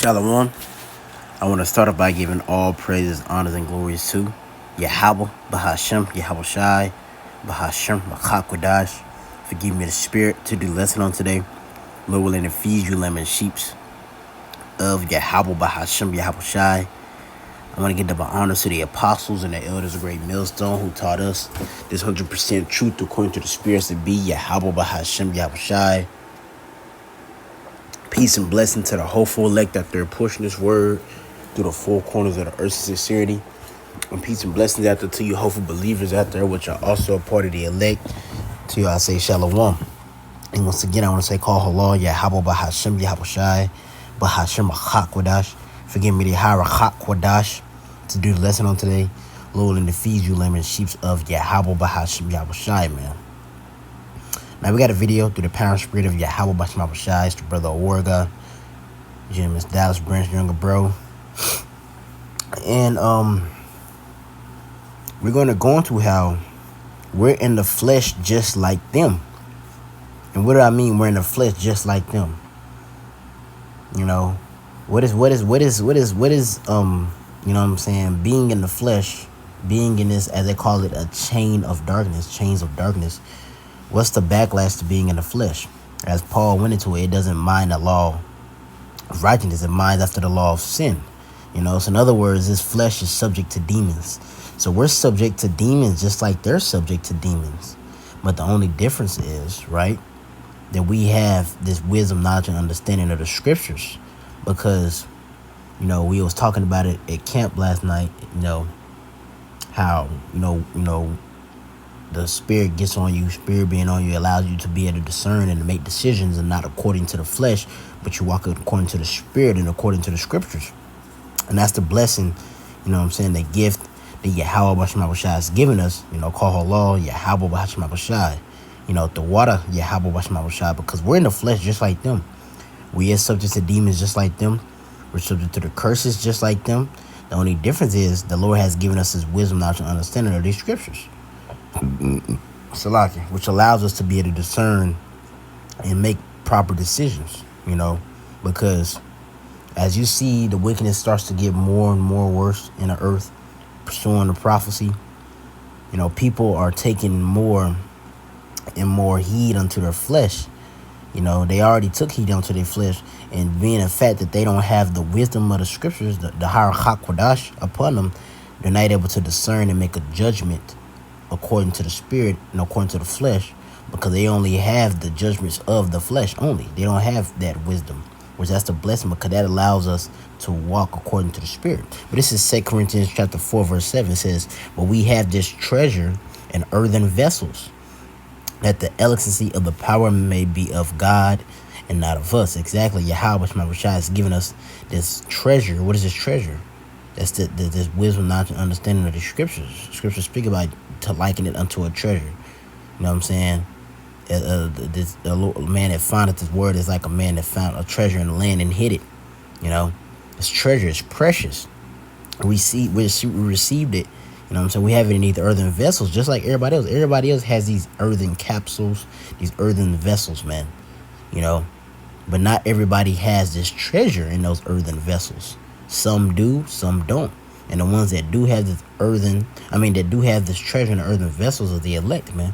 Shalom. I want to start off by giving all praises, honors, and glories to Yahweh, Bahashem, Yahweh Shai, Bahashem, Machakwadash. Forgive me the spirit to do lesson on today. Lord willing to feed you lemon sheeps of Yahweh, Bahashem, Yahweh Shai. I want to give double honors to the apostles and the elders of Great Millstone who taught us this 100% truth according to the spirits to be Yahweh, Bahashem, Yahweh Shai. Peace and blessing to the hopeful elect that they're pushing this word through the four corners of the earth's sincerity. And peace and blessings out there to you hopeful believers out there, which are also a part of the elect. To you, I say shalom. And once again, I want to say call halal, Yahweh Bahashem, Yahweh Shai, Bahashem Machakwadash. Forgive me the Harachakwadash to do the lesson on today. Lord, and to feed you lemon sheeps of Yahweh Bahashem, Yahweh Shai, man. Now, we got a video through the power and spirit of Yahweh Bahashem, Yahweh Shai. It's the brother Orga, James Dallas Branch, younger bro. And we're going to go into how we're in the flesh just like them. And what do I mean we're in the flesh just like them? You know, what is you know what I'm saying, being in the flesh, being in this, as they call it, a chains of darkness. What's the backlash to being in the flesh? As Paul went into it, it doesn't mind the law of righteousness, it minds after the law of sin. You know, so in other words, this flesh is subject to demons. So we're subject to demons just like they're subject to demons. But the only difference is, right, that we have this wisdom, knowledge, and understanding of the scriptures. Because, you know, we was talking about it at camp last night, you know, how, you know, the spirit gets on you, spirit being on you allows you to be able to discern and to make decisions, and not according to the flesh, but you walk according to the spirit and according to the scriptures. And that's the blessing, you know what I'm saying, the gift that Yahweh Bahashem Shai has given us, you know, call halal, Yahweh Bahashem Shai, you know, the water, Yahweh Bahashem Shai, because we're in the flesh just like them. We are subject to demons just like them. We're subject to the curses just like them. The only difference is the Lord has given us his wisdom, knowledge, and understanding of these scriptures. Salaki, which allows us to be able to discern and make proper decisions, you know, because as you see the wickedness starts to get more and more worse in the earth, pursuing the prophecy, you know, people are taking more and more heed unto their flesh. You know, they already took heed unto their flesh, and being a fact that they don't have the wisdom of the scriptures, the Harachakwadash upon them, they're not able to discern and make a judgment according to the spirit and according to the flesh, because they only have the judgments of the flesh only. They don't have that wisdom, which that's the blessing, because that allows us to walk according to the spirit. But this is 2 Corinthians chapter 4, verse 7. It says, but we have this treasure in earthen vessels, that the excellency of the power may be of God and not of us. Exactly. Yahweh Shai has given us this treasure. What is this treasure? That's this wisdom, knowledge, and understanding of the scriptures. Scriptures speak about to liken it unto a treasure. You know what I'm saying? The man that founded this word is like a man that found a treasure in the land and hid it. You know, this treasure is precious. We received it. You know what I'm saying? We have it in these earthen vessels, just like everybody else. Everybody else has these earthen capsules, these earthen vessels, man. You know, but not everybody has this treasure in those earthen vessels. Some do, some don't. And the ones that do have this this treasure in the earthen vessels are the elect, man.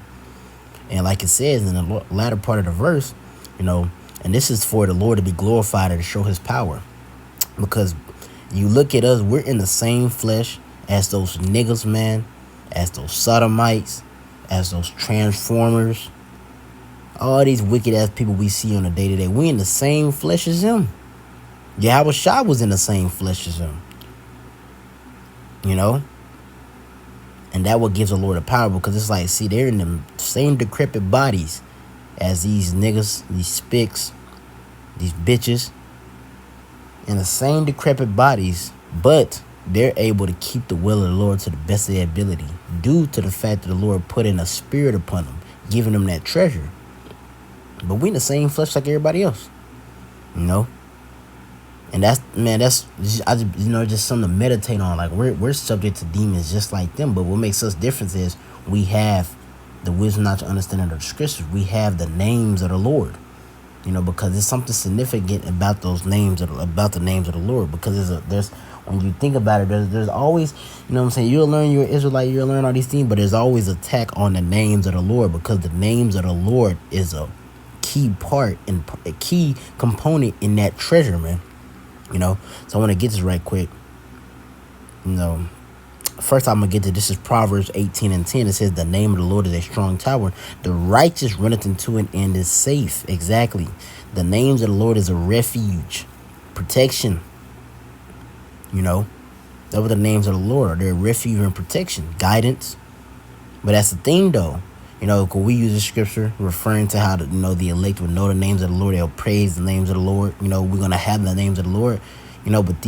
And like it says in the latter part of the verse, you know, and this is for the Lord to be glorified and to show his power. Because you look at us, we're in the same flesh as those niggas, man, as those sodomites, as those transformers, all these wicked ass people we see on a day-to-day. We in the same flesh as them. Yahweh Shai was in the same flesh as them. You know? And that what gives the Lord the power, because it's like, see, they're in the same decrepit bodies as these niggas, these spicks, these bitches, in the same decrepit bodies, but they're able to keep the will of the Lord to the best of their ability, due to the fact that the Lord put in a spirit upon them, giving them that treasure. But we in the same flesh like everybody else, you know. And that's just something to meditate on. Like we're subject to demons just like them, but what makes us different is we have the wisdom not to understand of the scriptures. We have the names of the Lord. because there's something significant about those names, about the names of the Lord. Because there's when you think about it, there's always, what I'm saying, you'll learn, you're an Israelite, you'll learn all these things, but there's always attack on the names of the Lord, because the names of the Lord is a key part and a key component in that treasure, man. So I want to get this right quick. First I'm gonna get to this is Proverbs 18:10. It says, the name of the Lord is a strong tower, the righteous runneth into it and is safe. Exactly. The names of the Lord is a refuge, protection. That were the names of the Lord. They're refuge and protection, guidance. But that's the thing, though. Because we use the scripture referring to how the elect would know the names of the Lord. They'll praise the names of the Lord. We're gonna have the names of the Lord. But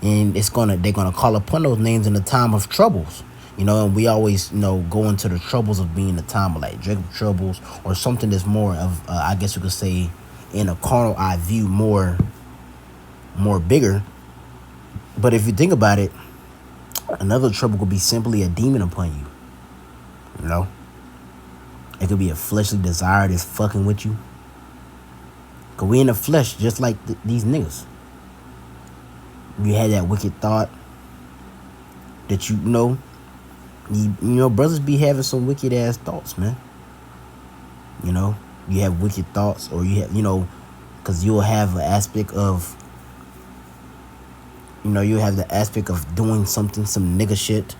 and they're gonna call upon those names in the time of troubles. And we always go into the troubles of being the time of like Jacob troubles, or something that's more of I guess you could say in a carnal eye view more bigger. But if you think about it, another trouble could be simply a demon upon you. It could be a fleshly desire that's fucking with you. Cause we in the flesh, just like these niggas. You had that wicked thought that brothers be having some wicked ass thoughts, man. You have wicked thoughts, or you have, cause you'll have an aspect of, you have the aspect of doing something, some nigga shit,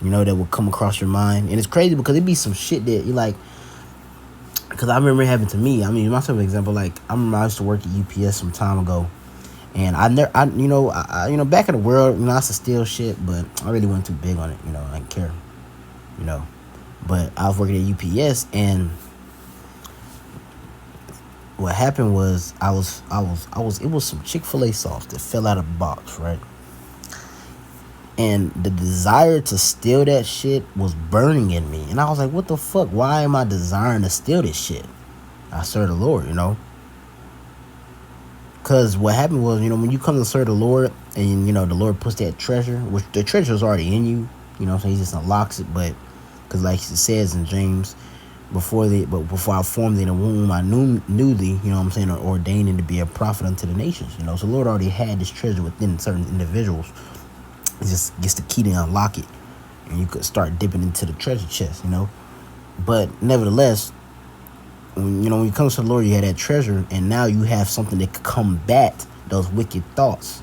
that will come across your mind. And it's crazy because it be some shit that you like. Because I remember it happened to me. I mean, myself, for example, like I remember I used to work at UPS some time ago, and back in the world, I used to steal shit, but I really wasn't too big on it. I didn't care. But I was working at UPS, and what happened was it was some Chick-fil-A sauce that fell out of the box, right? And the desire to steal that shit was burning in me. And I was like, what the fuck? Why am I desiring to steal this shit? I serve the Lord, Because what happened was, when you come to serve the Lord and, the Lord puts that treasure, which the treasure is already in you, so he just unlocks it. But because like it says in James, before I formed thee in the womb, I knew thee, or ordained to be a prophet unto the nations, So the Lord already had this treasure within certain individuals. It just gets the key to unlock it, and you could start dipping into the treasure chest, But nevertheless, when you come to the Lord, you have that treasure, and now you have something that could combat those wicked thoughts.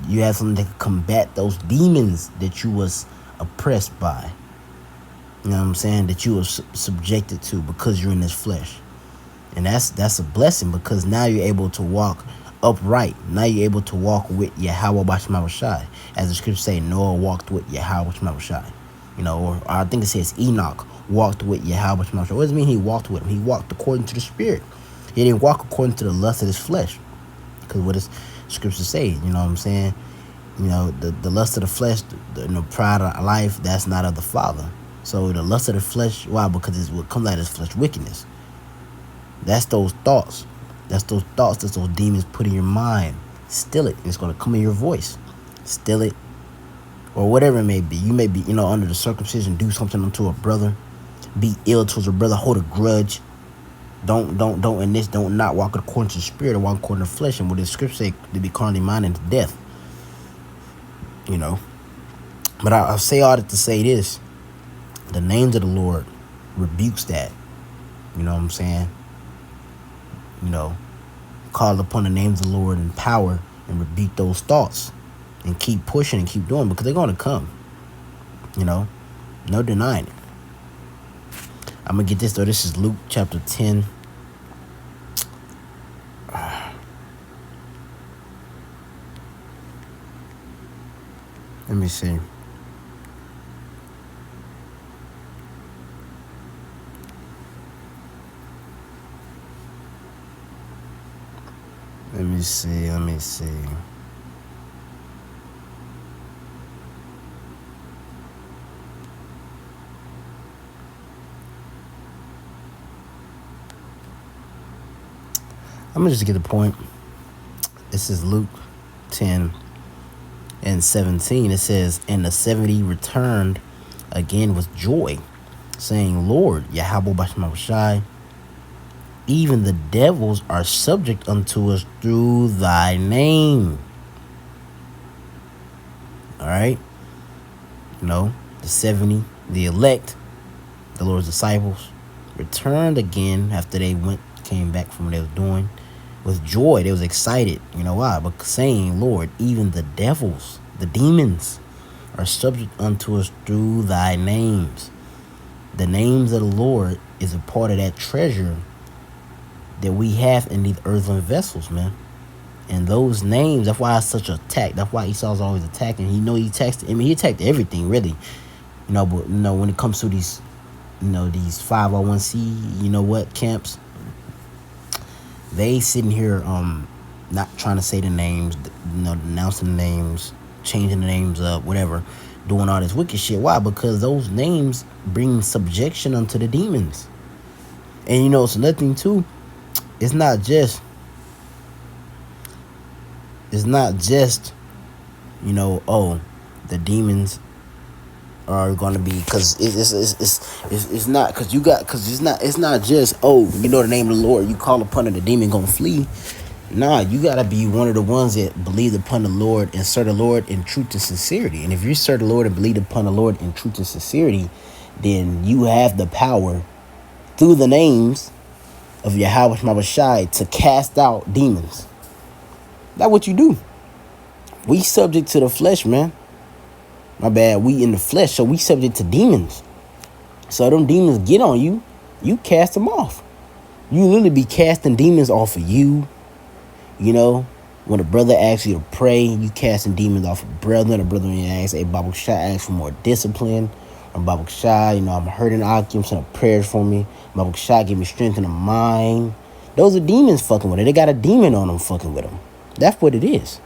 You have something that could combat those demons that you was oppressed by. You know what I'm saying? That you were subjected to because you're in this flesh. And that's a blessing, because now you're able to walk upright. Now you're able to walk with Yahweh Bashma Shai. As the scripture say, Noah walked with Yahweh Bashma Shai. Or I think it says Enoch walked with Yahweh Bashma Shai. What does it mean he walked with him? He walked according to the spirit. He didn't walk according to the lust of his flesh. Because what does scripture say? You know what I'm saying? The lust of the flesh, the pride of life, that's not of the Father. So the lust of the flesh, why? Because it's what comes out of his flesh, wickedness. That's those thoughts. That's those demons put in your mind. Still it. It's going to come in your voice. Still it. Or whatever it may be. You may be, under the circumcision, do something unto a brother. Be ill towards a brother. Hold a grudge. Don't not walk according to the spirit, or walk according to the flesh. And what the scripture say, to be carnally minded to death. But I'll say all that to say this. The names of the Lord rebukes that. You know what I'm saying? Call upon the names of the Lord in power and rebuke those thoughts, and keep pushing and keep doing, because they're going to come. No denying it. I'm going to get this, though. This is Luke chapter 10. Let me see. Let me see. I'm going to just get the point. This is Luke 10 and 17. It says, and the 70 returned again with joy, saying, Lord, Yahweh Bashma Shai, even the devils are subject unto us through thy name. All right. The 70, the elect, the Lord's disciples, returned again after they came back from what they was doing with joy. They was excited. You know why? But saying, Lord, even the devils, the demons, are subject unto us through thy names. The names of the Lord is a part of that treasure that we have in these earthen vessels, man. And those names, that's why it's such an attack. That's why Esau's always attacking. He attacked everything, really. But when it comes to these, these 501c, camps, they sitting here, not trying to say the names, announcing the names, changing the names up, whatever, doing all this wicked shit. Why? Because those names bring subjection unto the demons. And it's another thing too. It's not just, the demons are gonna be, because it's not, it's not just, the name of the Lord, you call upon it, the demon gonna flee. Nah, you gotta be one of the ones that believe upon the Lord and serve the Lord in truth and sincerity. And if you serve the Lord and believe upon the Lord in truth and sincerity, then you have the power through the names of Yahweh Shai to cast out demons. That's what you do. We subject to the flesh, man. My bad. We in the flesh, so we subject to demons. So them demons get on you, you cast them off. You literally be casting demons off of you. When a brother asks you to pray, you casting demons off a brother. And a brother asks, hey, Babu Shai, asks for more discipline. Or Babu Shai, I'm hurting Akim, send prayers for me. Babu Shai, give me strength in the mind. Those are demons fucking with it. They got a demon on them fucking with them. That's what it is.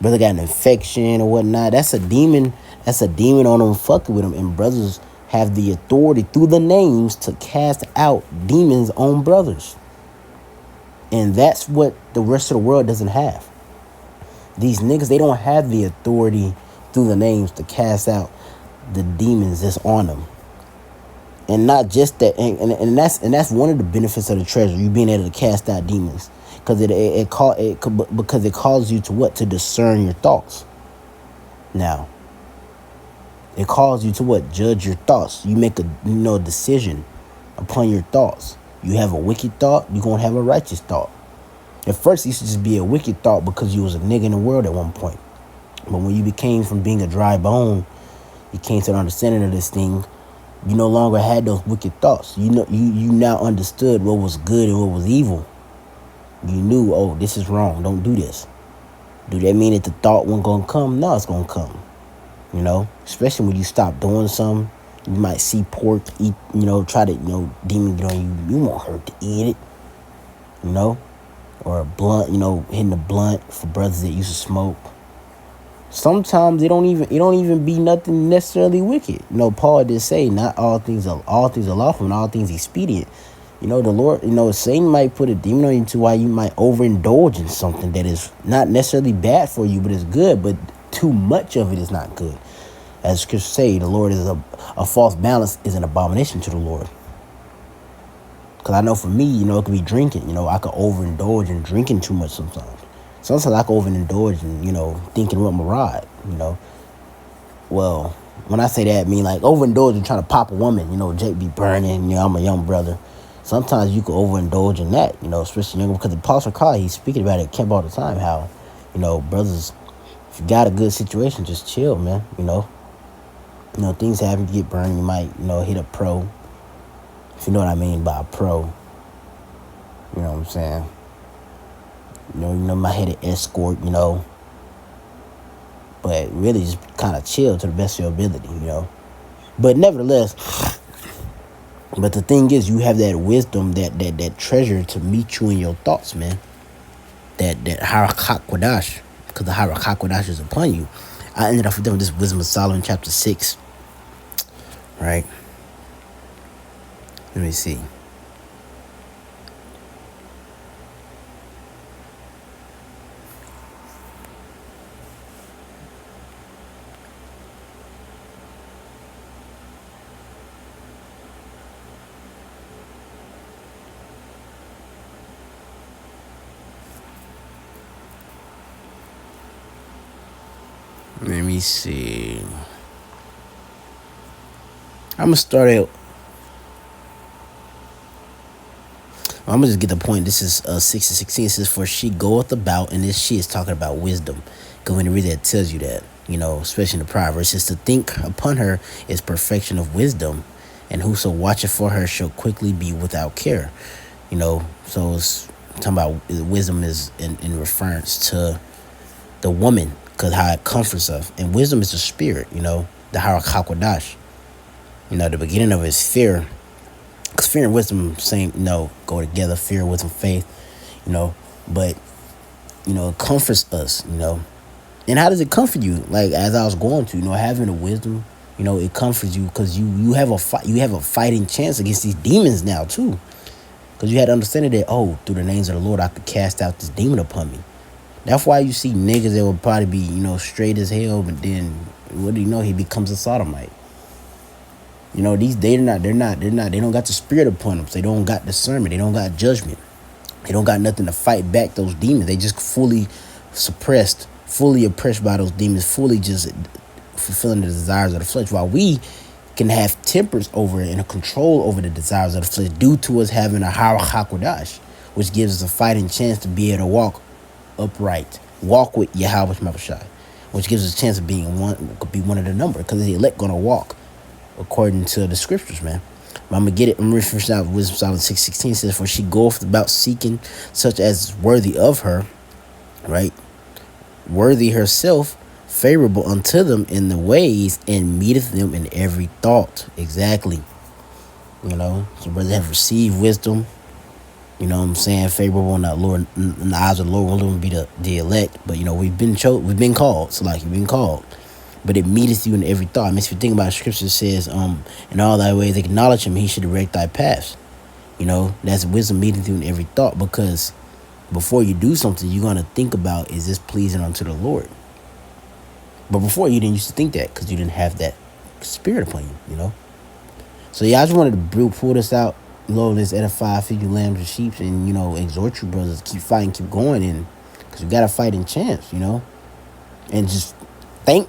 Brother got an infection or whatnot. That's a demon. That's a demon on them fucking with them. And brothers have the authority through the names to cast out demons on brothers. And that's what the rest of the world doesn't have. These niggas, they don't have the authority through the names to cast out the demons that's on them. And not just that, and that's one of the benefits of the treasure, you being able to cast out demons. Because it calls you to what? To discern your thoughts. Now, it calls you to what? Judge your thoughts. You make a decision upon your thoughts. You have a wicked thought, you're going to have a righteous thought. At first, it used to just be a wicked thought because you was a nigga in the world at one point. But when you became from being a dry bone, you came to the understanding of this thing, you no longer had those wicked thoughts. You now understood what was good and what was evil. You knew, this is wrong, don't do this. Do that mean that the thought wasn't going to come? No, it's going to come. Especially when you stop doing something. You might see pork, eat, try to, demon get on you. You won't hurt to eat it, or a blunt, hitting the blunt for brothers that used to smoke. Sometimes it don't even be nothing necessarily wicked. Paul did say, not all things are lawful and all things expedient. The Lord, Satan might put a demon on you to why you might overindulge in something that is not necessarily bad for you, but it's good, but too much of it is not good. As Scripture say, the Lord is a false balance is an abomination to the Lord. Because I know for me, it could be drinking. I could overindulge in drinking too much sometimes. Sometimes I could overindulge in, thinking with my rod, Well, when I say that, I mean like overindulge in trying to pop a woman, Jake be burning, I'm a young brother. Sometimes you could overindulge in that, especially younger, because the Apostle Paul, he's speaking about it at camp all the time, how, brothers, if you got a good situation, just chill, man, things happen, you get burned, you might, hit a pro, if you know what I mean by a pro, you know what I'm saying, might hit an escort, but really just kind of chill to the best of your ability, but nevertheless, but the thing is, you have that wisdom, that treasure to meet you in your thoughts, man. That Harakak Kodash, because the Harakak Kodash is upon you. I ended off with this Wisdom of Solomon, chapter 6. Right? Let me see. Let me see. I'm gonna start it. I'm gonna just get the point. This is 6 and 16. It says, "For she goeth about," and this she is talking about wisdom. Because when you read that, it tells you that, especially in the Proverbs, it says, "To think upon her is perfection of wisdom, and whoso watcheth for her shall quickly be without care." So it's talking about wisdom is in reference to the woman, because how it comforts us. And wisdom is the spirit, the Hakwadash. The beginning of it is fear. Because fear and wisdom same, go together. Fear, wisdom, faith, but it comforts us, And how does it comfort you? Like, as I was going to, having the wisdom, it comforts you because you have a fight. You have a fighting chance against these demons now too, because you had understanding that, through the names of the Lord I could cast out this demon upon me. That's why you see niggas that will probably be straight as hell, but then what do you know? He becomes a sodomite. These they don't got the spirit upon them. So they don't got discernment. They don't got judgment. They don't got nothing to fight back those demons. They just fully suppressed, fully oppressed by those demons, fully just fulfilling the desires of the flesh. While we can have tempers over it and a control over the desires of the flesh due to us having a Hakwadash, which gives us a fighting chance to be able to walk upright, walk with Yahweh Shai, which gives us a chance of being one, could be one of the number, because the elect gonna walk according to the scriptures, man. I'm gonna get it. I'm referencing out Wisdom Solomon 6:16 says, "For she goeth about seeking such as is worthy of her," right? Worthy herself, favorable unto them in the ways, and meeteth them in every thought. Exactly. So brothers have received wisdom. What I'm saying, favorable in the Lord, in the eyes of the Lord, will be the elect. But we've been we've been called. So like you've been called. But it meeteth you in every thought. I mean, if you think about it, scripture says, in all thy ways acknowledge him, he should direct thy paths. That's wisdom meeting you in every thought, because before you do something, you're going to think about, is this pleasing unto the Lord? But before, you didn't used to think that, because you didn't have that spirit upon you, So yeah, I just wanted to pull this out, let's edify, feed you lambs and sheep, and, exhort you brothers, keep fighting, keep going, and because you got a fighting chance, and just thank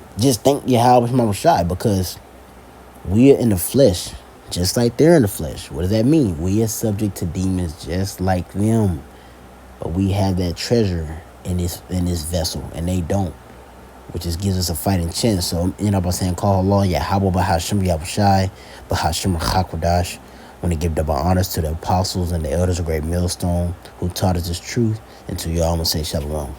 Yahweh Shai, because we are in the flesh, just like they're in the flesh. What does that mean? We are subject to demons just like them, but we have that treasure in this vessel, and they don't, which just gives us a fighting chance. So by saying, call Allah Yahweh Bahashim Yahushai Bahashim Hakwadash. Want to give double honors to the apostles and the elders of Great Millstone who taught us this truth, and to you all, I'm gonna say shalom.